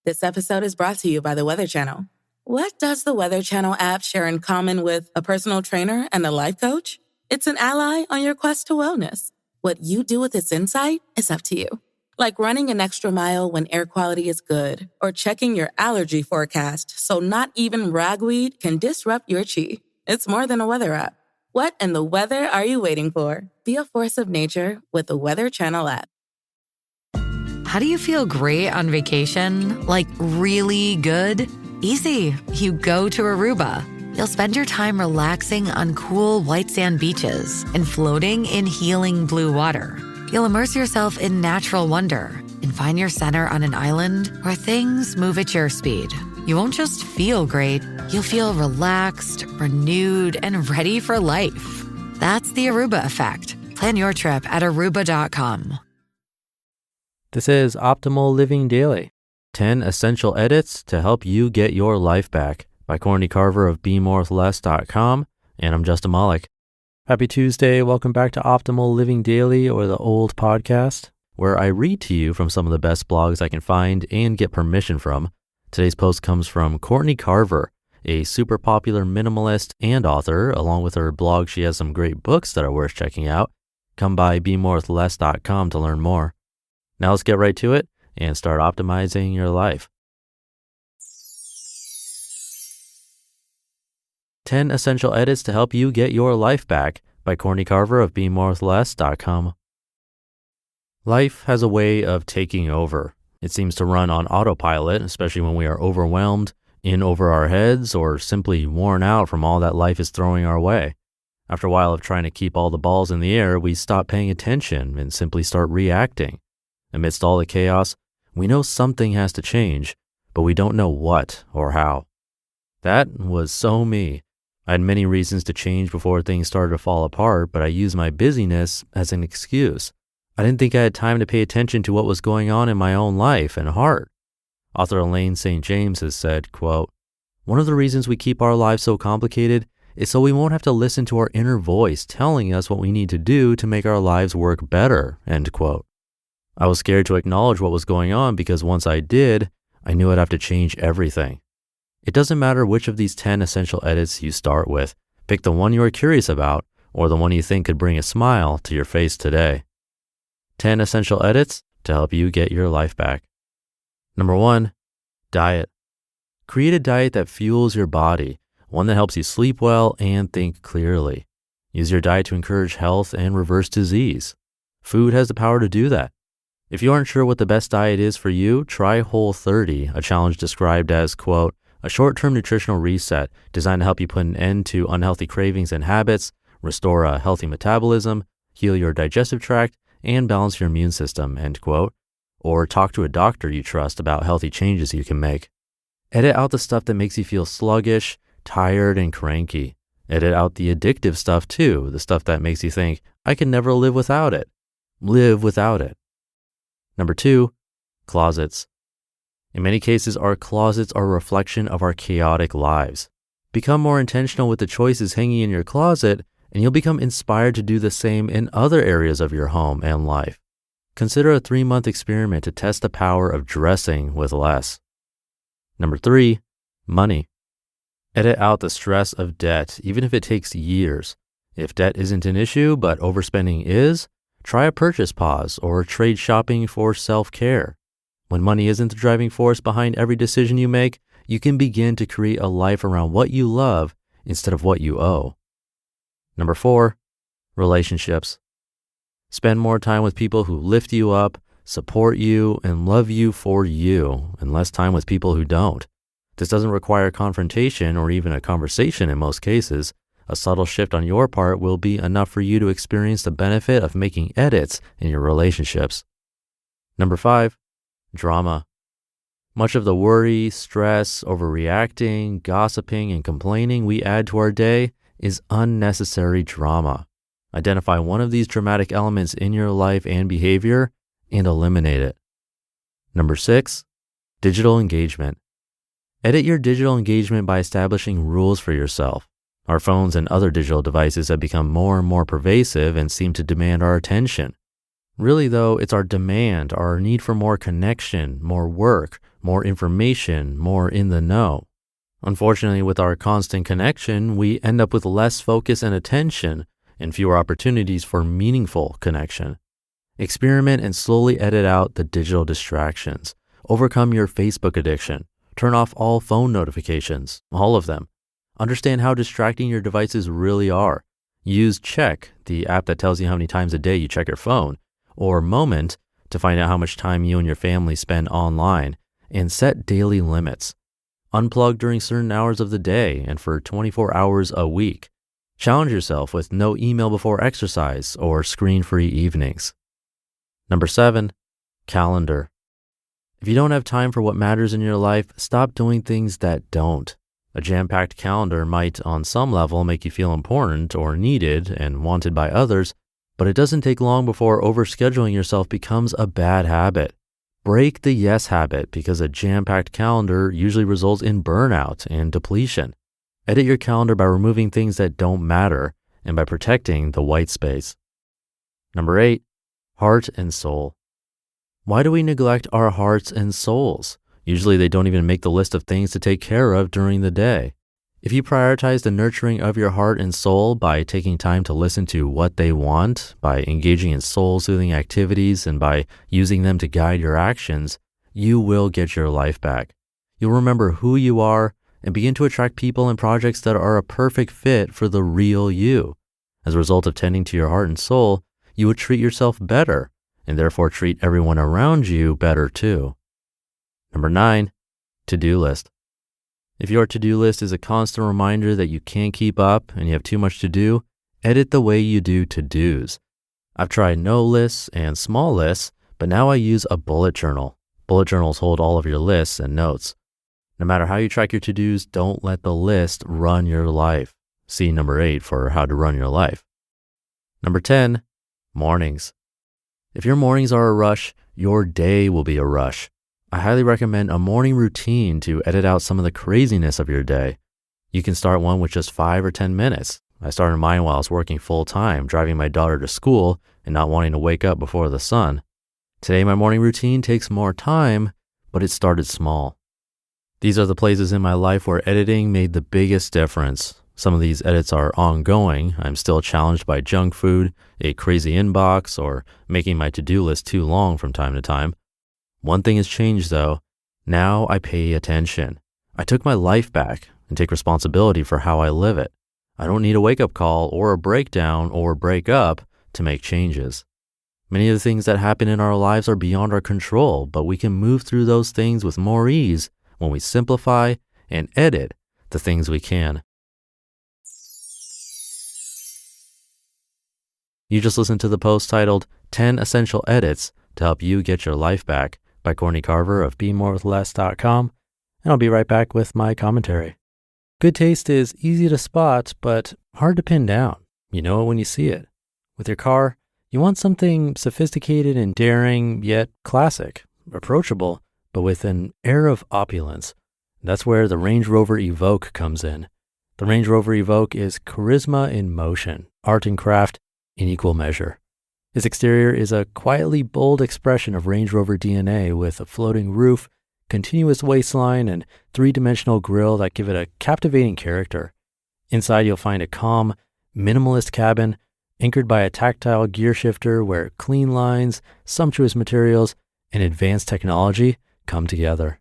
This episode is brought to you by the Weather Channel. What does the Weather Channel app share in common with a personal trainer and a life coach? It's an ally on your quest to wellness. What you do with its insight is up to you. Like running an extra mile when air quality is good, or checking your allergy forecast so not even ragweed can disrupt your chi. It's more than a weather app. What in the weather are you waiting for? Be a force of nature with the Weather Channel app. How do you feel great on vacation? Like really good? Easy. You go to Aruba. You'll spend your time relaxing on cool white sand beaches and floating in healing blue water. You'll immerse yourself in natural wonder and find your center on an island where things move at your speed. You won't just feel great, you'll feel relaxed, renewed, and ready for life. That's the Aruba effect. Plan your trip at Aruba.com. This is Optimal Living Daily, 10 Essential Edits to Help You Get Your Life Back by Courtney Carver of BeMoreWithLess.com, and I'm Justin Malik. Happy Tuesday. Welcome back to Optimal Living Daily, or the old podcast, where I read to you from some of the best blogs I can find and get permission from. Today's post comes from Courtney Carver, a super popular minimalist and author. Along with her blog, she has some great books that are worth checking out. Come by BeMoreWithLess.com to learn more. Now let's get right to it and start optimizing your life. 10 Essential Edits to Help You Get Your Life Back by Courtney Carver of BeMoreWithLess.com. Life has a way of taking over. It seems to run on autopilot, especially when we are overwhelmed, in over our heads, or simply worn out from all that life is throwing our way. After a while of trying to keep all the balls in the air, we stop paying attention and simply start reacting. Amidst all the chaos, we know something has to change, but we don't know what or how. That was so me. I had many reasons to change before things started to fall apart, but I used my busyness as an excuse. I didn't think I had time to pay attention to what was going on in my own life and heart. Author Elaine St. James has said, quote, "One of the reasons we keep our lives so complicated is so we won't have to listen to our inner voice telling us what we need to do to make our lives work better," end quote. I was scared to acknowledge what was going on because once I did, I knew I'd have to change everything. It doesn't matter which of these 10 essential edits you start with. Pick the one you are curious about or the one you think could bring a smile to your face today. 10 essential edits to help you get your life back. Number 1, diet. Create a diet that fuels your body, one that helps you sleep well and think clearly. Use your diet to encourage health and reverse disease. Food has the power to do that. If you aren't sure what the best diet is for you, try Whole30, a challenge described as, quote, "a short-term nutritional reset designed to help you put an end to unhealthy cravings and habits, restore a healthy metabolism, heal your digestive tract, and balance your immune system," end quote. Or talk to a doctor you trust about healthy changes you can make. Edit out the stuff that makes you feel sluggish, tired, and cranky. Edit out the addictive stuff too, the stuff that makes you think, "I can never live without it." Live without it. Number 2, closets. In many cases, our closets are a reflection of our chaotic lives. Become more intentional with the choices hanging in your closet, and you'll become inspired to do the same in other areas of your home and life. Consider a 3-month experiment to test the power of dressing with less. Number 3, money. Edit out the stress of debt, even if it takes years. If debt isn't an issue, but overspending is, try a purchase pause or trade shopping for self-care. When money isn't the driving force behind every decision you make, you can begin to create a life around what you love instead of what you owe. Number 4, relationships. Spend more time with people who lift you up, support you, and love you for you, and less time with people who don't. This doesn't require confrontation or even a conversation in most cases. A subtle shift on your part will be enough for you to experience the benefit of making edits in your relationships. Number 5, drama. Much of the worry, stress, overreacting, gossiping, and complaining we add to our day is unnecessary drama. Identify one of these dramatic elements in your life and behavior and eliminate it. Number 6, digital engagement. Edit your digital engagement by establishing rules for yourself. Our phones and other digital devices have become more and more pervasive and seem to demand our attention. Really, though, it's our demand, our need for more connection, more work, more information, more in the know. Unfortunately, with our constant connection, we end up with less focus and attention and fewer opportunities for meaningful connection. Experiment and slowly edit out the digital distractions. Overcome your Facebook addiction. Turn off all phone notifications, all of them. Understand how distracting your devices really are. Use Check, the app that tells you how many times a day you check your phone, or Moment to find out how much time you and your family spend online, and set daily limits. Unplug during certain hours of the day and for 24 hours a week. Challenge yourself with no email before exercise or screen-free evenings. Number 7, calendar. If you don't have time for what matters in your life, stop doing things that don't. A jam-packed calendar might, on some level, make you feel important or needed and wanted by others, but it doesn't take long before overscheduling yourself becomes a bad habit. Break the yes habit because a jam-packed calendar usually results in burnout and depletion. Edit your calendar by removing things that don't matter and by protecting the white space. Number 8, heart and soul. Why do we neglect our hearts and souls? Usually they don't even make the list of things to take care of during the day. If you prioritize the nurturing of your heart and soul by taking time to listen to what they want, by engaging in soul-soothing activities, and by using them to guide your actions, you will get your life back. You'll remember who you are and begin to attract people and projects that are a perfect fit for the real you. As a result of tending to your heart and soul, you would treat yourself better and therefore treat everyone around you better too. Number 9, to-do list. If your to-do list is a constant reminder that you can't keep up and you have too much to do, edit the way you do to-dos. I've tried no lists and small lists, but now I use a bullet journal. Bullet journals hold all of your lists and notes. No matter how you track your to-dos, don't let the list run your life. See number 8 for how to run your life. Number 10, mornings. If your mornings are a rush, your day will be a rush. I highly recommend a morning routine to edit out some of the craziness of your day. You can start one with just 5 or 10 minutes. I started mine while I was working full-time, driving my daughter to school and not wanting to wake up before the sun. Today, my morning routine takes more time, but it started small. These are the places in my life where editing made the biggest difference. Some of these edits are ongoing. I'm still challenged by junk food, a crazy inbox, or making my to-do list too long from time to time. One thing has changed though. Now I pay attention. I took my life back and take responsibility for how I live it. I don't need a wake-up call or a breakdown or break up to make changes. Many of the things that happen in our lives are beyond our control, but we can move through those things with more ease when we simplify and edit the things we can. You just listened to the post titled 10 Essential Edits to Help You Get Your Life Back by Courtney Carver of BeMoreWithLess.com, and I'll be right back with my commentary. Good taste is easy to spot, but hard to pin down. You know it when you see it. With your car, you want something sophisticated and daring, yet classic, approachable, but with an air of opulence. That's where the Range Rover Evoque comes in. The Range Rover Evoque is charisma in motion, art and craft in equal measure. Its exterior is a quietly bold expression of Range Rover DNA with a floating roof, continuous waistline, and three-dimensional grille that give it a captivating character. Inside, you'll find a calm, minimalist cabin anchored by a tactile gear shifter where clean lines, sumptuous materials, and advanced technology come together.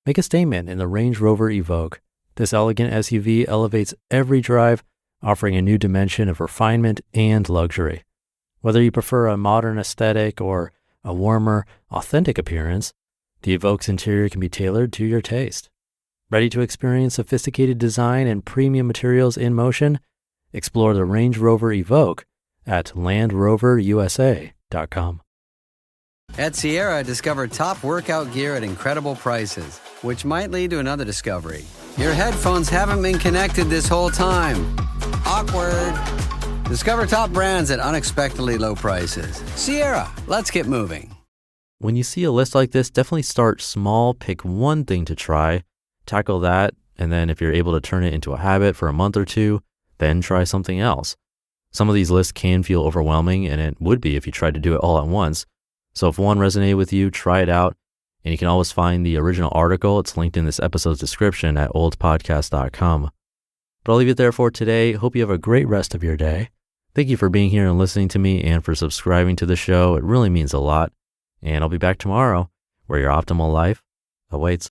Make a statement in the Range Rover Evoque. This elegant SUV elevates every drive, offering a new dimension of refinement and luxury. Whether you prefer a modern aesthetic or a warmer, authentic appearance, the Evoque's interior can be tailored to your taste. Ready to experience sophisticated design and premium materials in motion? Explore the Range Rover Evoque at LandRoverUSA.com. At Sierra, discover top workout gear at incredible prices, which might lead to another discovery. Your headphones haven't been connected this whole time. Awkward. Discover top brands at unexpectedly low prices. Sierra, let's get moving. When you see a list like this, definitely start small, pick one thing to try, tackle that, and then if you're able to turn it into a habit for a month or two, then try something else. Some of these lists can feel overwhelming, and it would be if you tried to do it all at once. So if one resonated with you, try it out. And you can always find the original article. It's linked in this episode's description at oldpodcast.com. But I'll leave it there for today. Hope you have a great rest of your day. Thank you for being here and listening to me and for subscribing to the show. It really means a lot. And I'll be back tomorrow where your optimal life awaits.